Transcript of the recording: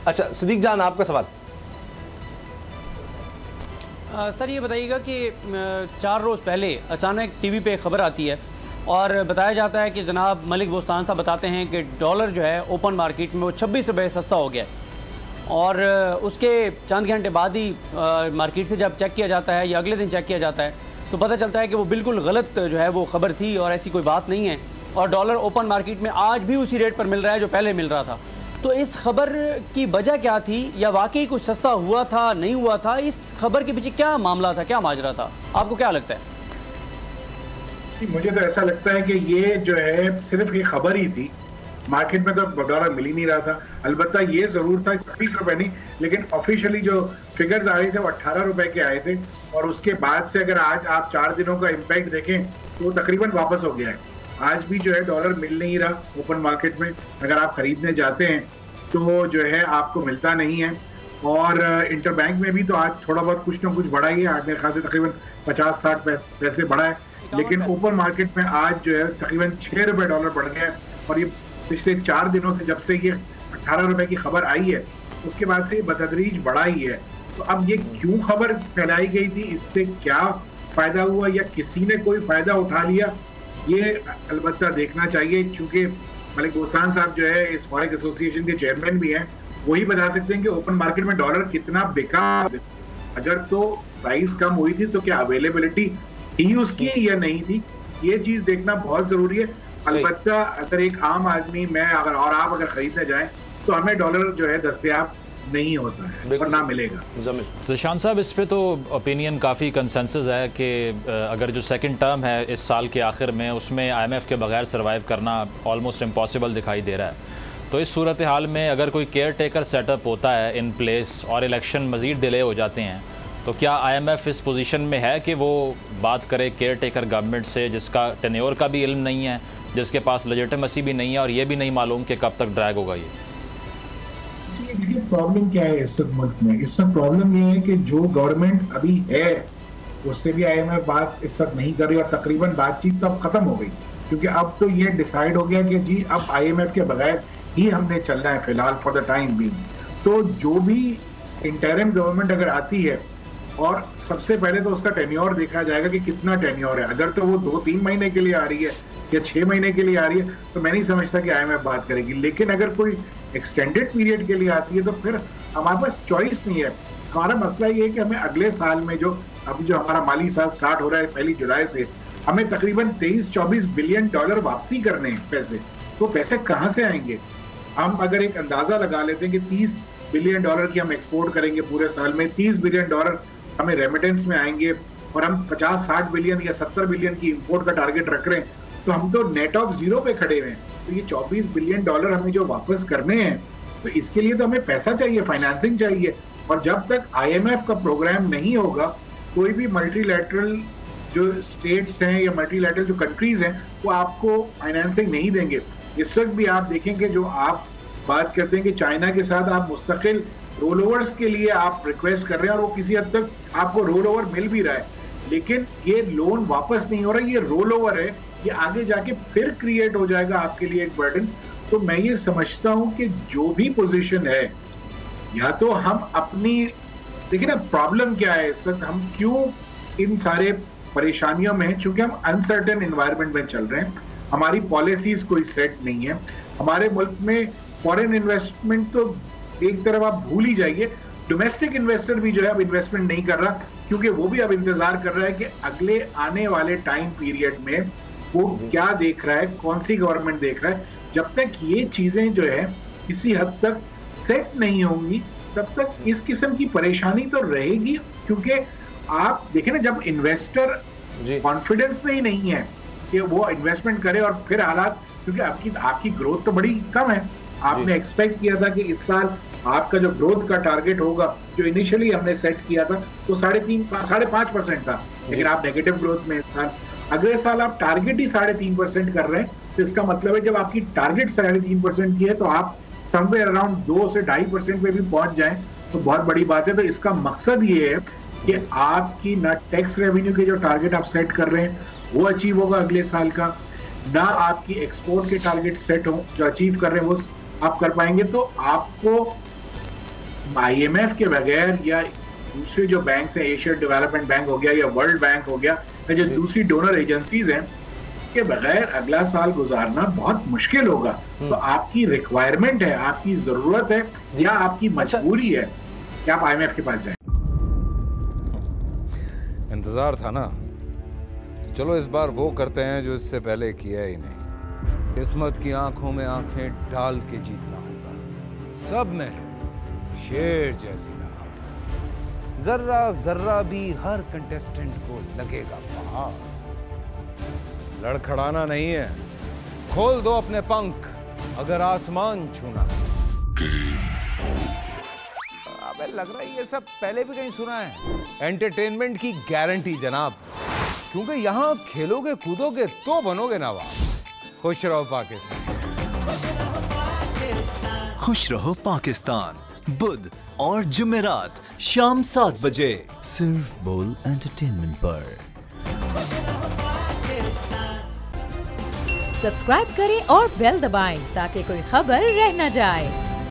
अच्छा सिद्दीक जान, आपका सवाल। सर ये बताइएगा कि 4 रोज़ पहले अचानक टीवी पे खबर आती है और बताया जाता है कि जनाब मलिक बोस्तान साहब बताते हैं कि डॉलर जो है ओपन मार्केट में वो 26 रुपये सस्ता हो गया है, और उसके चंद घंटे बाद ही मार्केट से जब चेक किया जाता है या अगले दिन चेक किया जाता है तो पता चलता है कि वो बिल्कुल गलत जो है वो खबर थी और ऐसी कोई बात नहीं है, और डॉलर ओपन मार्केट में आज भी उसी रेट पर मिल रहा है जो पहले मिल रहा था। तो इस खबर की वजह क्या थी, या वाकई कुछ सस्ता हुआ था, नहीं हुआ था? इस खबर के पीछे क्या मामला था, क्या माजरा था, आपको क्या लगता है? मुझे तो ऐसा लगता है कि ये जो है सिर्फ ये खबर ही थी, मार्केट में तो डॉलर मिल ही नहीं रहा था। अलबत्ता ये जरूर था 26 रुपए नहीं, लेकिन ऑफिशियली जो फिगर्स आ रहे थे वो 18 रुपए के आए थे, और उसके बाद से अगर आज आप 4 दिनों का इम्पैक्ट देखें तो तकरीबन वापस हो गया है। आज भी जो है डॉलर मिल नहीं रहा ओपन मार्केट में, अगर आप खरीदने जाते हैं तो जो है आपको मिलता नहीं है। और इंटरबैंक में भी तो आज थोड़ा बहुत कुछ ना कुछ बढ़ा ही है, आज मेरे ख्याल से तकरीबन 50-60 पैसे बढ़ा है, लेकिन ओपन मार्केट में आज जो है तकरीबन 6 रुपए डॉलर बढ़ गया है। और ये पिछले 4 दिनों से, जब से ये 18 रुपए की खबर आई है उसके बाद से बतदरीज बढ़ा ही है। तो अब ये क्यों खबर फैलाई गई थी, इससे क्या फायदा हुआ, या किसी ने कोई फायदा उठा लिया, ये अलबत्ता देखना चाहिए। क्योंकि मलिक बोस्तान साहब जो है इस फॉरेक्स एसोसिएशन के चेयरमैन भी हैं, वही बता सकते हैं कि ओपन मार्केट में डॉलर कितना बिका। अगर तो प्राइस कम हुई थी तो क्या अवेलेबिलिटी थी उसकी या नहीं थी, ये चीज देखना बहुत जरूरी है। अलबत्ता अगर एक आम आदमी, मैं अगर और आप अगर खरीदने जाएं तो हमें डॉलर जो है दस्तयाब नहीं होता है और ना मिलेगा। ज़ीशान साहब, इस पे तो ओपिनियन काफ़ी कंसेंसस है कि अगर जो सेकंड टर्म है इस साल के आखिर में, उसमें IMF के बगैर सर्वाइव करना ऑलमोस्ट इम्पॉसिबल दिखाई दे रहा है। तो इस सूरत हाल में अगर कोई केयर टेकर सेटअप होता है इन प्लेस और इलेक्शन मज़ीद डिले हो जाते हैं, तो क्या IMF इस पोजीशन में है कि वो बात करे केयर टेकर गवर्नमेंट से, जिसका टेन्योर का भी इल्म नहीं है, जिसके पास लेजिटिमेसी भी नहीं है, और ये भी नहीं मालूम कि कब तक ड्रैग होगा ये? देखिए प्रॉब्लम क्या है इस मुल्क में, इस वक्त प्रॉब्लम ये है कि जो गवर्नमेंट अभी है उससे भी IMF बात इस वक्त नहीं कर रही, और तकरीबन बातचीत तो अब खत्म हो गई, क्योंकि अब तो ये डिसाइड हो गया कि जी अब IMF के बगैर ही हमने चलना है फिलहाल फॉर द टाइम बीइंग। तो जो भी इंटरिम गवर्नमेंट अगर आती है, और सबसे पहले तो उसका टेन्योर देखा जाएगा कि कितना टेन्योर है। अगर तो वो 2-3 महीने के लिए आ रही है या 6 महीने के लिए आ रही है तो मैं नहीं समझता कि IMF बात करेगी। लेकिन अगर कोई एक्सटेंडेड पीरियड के लिए आती है तो फिर हमारे पास चॉइस नहीं है। हमारा मसला ये है कि हमें अगले साल में जो अभी जो हमारा माली साल स्टार्ट हो रहा है 1 जुलाई से, हमें तकरीबन 23-24 बिलियन डॉलर वापसी करने हैं पैसे। तो पैसे कहाँ से आएंगे? हम अगर एक अंदाजा लगा लेते हैं कि 30 बिलियन डॉलर की हम एक्सपोर्ट करेंगे पूरे साल में, 30 बिलियन डॉलर हमें रेमिटेंस में आएंगे, और हम 50-60 बिलियन या 70 बिलियन की इंपोर्ट का टारगेट रख रहे हैं, तो हम तो नेट ऑफ जीरो पे खड़े हुए हैं। तो ये 24 बिलियन डॉलर हमें जो वापस करने हैं, तो इसके लिए तो हमें पैसा चाहिए, फाइनेंसिंग चाहिए। और जब तक IMF का प्रोग्राम नहीं होगा, कोई भी मल्टीलैटरल जो स्टेट्स हैं या मल्टीलैटरल जो कंट्रीज हैं वो आपको फाइनेंसिंग नहीं देंगे। इस वक्त भी आप देखेंगे जो आप बात करते हैं कि चाइना के साथ आप मुस्तकिल रोल ओवर्स के लिए आप रिक्वेस्ट कर रहे हैं, और वो किसी हद तक आपको रोल ओवर मिल भी रहा है, लेकिन ये लोन वापस नहीं हो रहा, ये रोल ओवर है, ये आगे जाके फिर क्रिएट हो जाएगा आपके लिए एक बर्डन। तो मैं ये समझता हूं कि जो भी पोजीशन है, या तो हम अपनी, देखिए ना प्रॉब्लम क्या है इस वक्त, हम क्यों इन सारे परेशानियों में, चूंकि हम अनसर्टेन एनवायरनमेंट में चल रहे हैं, हमारी पॉलिसीज कोई सेट नहीं है, हमारे मुल्क में फॉरेन इन्वेस्टमेंट तो एक तरफ आप भूल ही जाइए, डोमेस्टिक इन्वेस्टर भी जो है अब इन्वेस्टमेंट नहीं कर रहा, क्योंकि वो भी अब इंतजार कर रहा है कि अगले आने वाले टाइम पीरियड में वो क्या देख रहा है, कौन सी गवर्नमेंट देख रहा है। जब तक ये चीजें जो है किसी हद तक सेट नहीं होंगी, तब तक इस किस्म की परेशानी तो रहेगी। क्योंकि आप देखें ना, जब इन्वेस्टर कॉन्फिडेंस में ही नहीं है कि वो इन्वेस्टमेंट करे, और फिर हालात, क्योंकि आपकी ग्रोथ तो बड़ी कम है, आपने एक्सपेक्ट किया था कि इस साल आपका जो ग्रोथ का टारगेट होगा, जो इनिशियली हमने सेट किया था, तो 3.5% था, लेकिन आप नेगेटिव ग्रोथ में इस साल, अगले साल आप टारगेट ही 3.5% कर रहे हैं। तो इसका मतलब है जब आपकी टारगेट 3.5% की है, तो आप समवेयर अराउंड 2 से 2.5% पे भी पहुंच जाएं तो बहुत बड़ी बात है। तो इसका मकसद ये है कि आपकी ना टैक्स रेवेन्यू के जो टारगेट आप सेट कर रहे हैं वो अचीव होगा अगले साल का, ना आपकी एक्सपोर्ट के टारगेट सेट हो जो अचीव कर रहे हैं वो आप कर पाएंगे। तो आपको IMF के बगैर या दूसरे जो बैंक हैं, एशिया डेवलपमेंट बैंक हो गया या वर्ल्ड बैंक हो गया या जो दूसरी डोनर एजेंसीज हैं, इसके बगैर अगला साल गुजारना बहुत मुश्किल होगा। तो आपकी रिक्वायरमेंट है, आपकी जरूरत है या आपकी मजबूरी है कि आप IMF के पास जाएं। इंतजार था ना, चलो इस बार वो करते हैं जो इससे पहले किया ही नहीं। किस्मत की आंखों में आंखें डाल के जीतना होगा। सब में शेर जैसी राह, जर्रा जर्रा भी हर कंटेस्टेंट को लगेगा पहाड़। लड़खड़ाना नहीं है, खोल दो अपने पंख अगर आसमान छूना है। अबे लग रहा है ये सब पहले भी कहीं सुना है। एंटरटेनमेंट की गारंटी जनाब, क्योंकि यहाँ खेलोगे कूदोगे तो बनोगे नवाब। खुश रहो पाकिस्तान। खुश रहो पाकिस्तान, बुध और जुमेरात शाम 7 बजे सिर्फ बोल एंटरटेनमेंट पर। सब्सक्राइब करें और बेल दबाएं ताकि कोई खबर रह न जाए।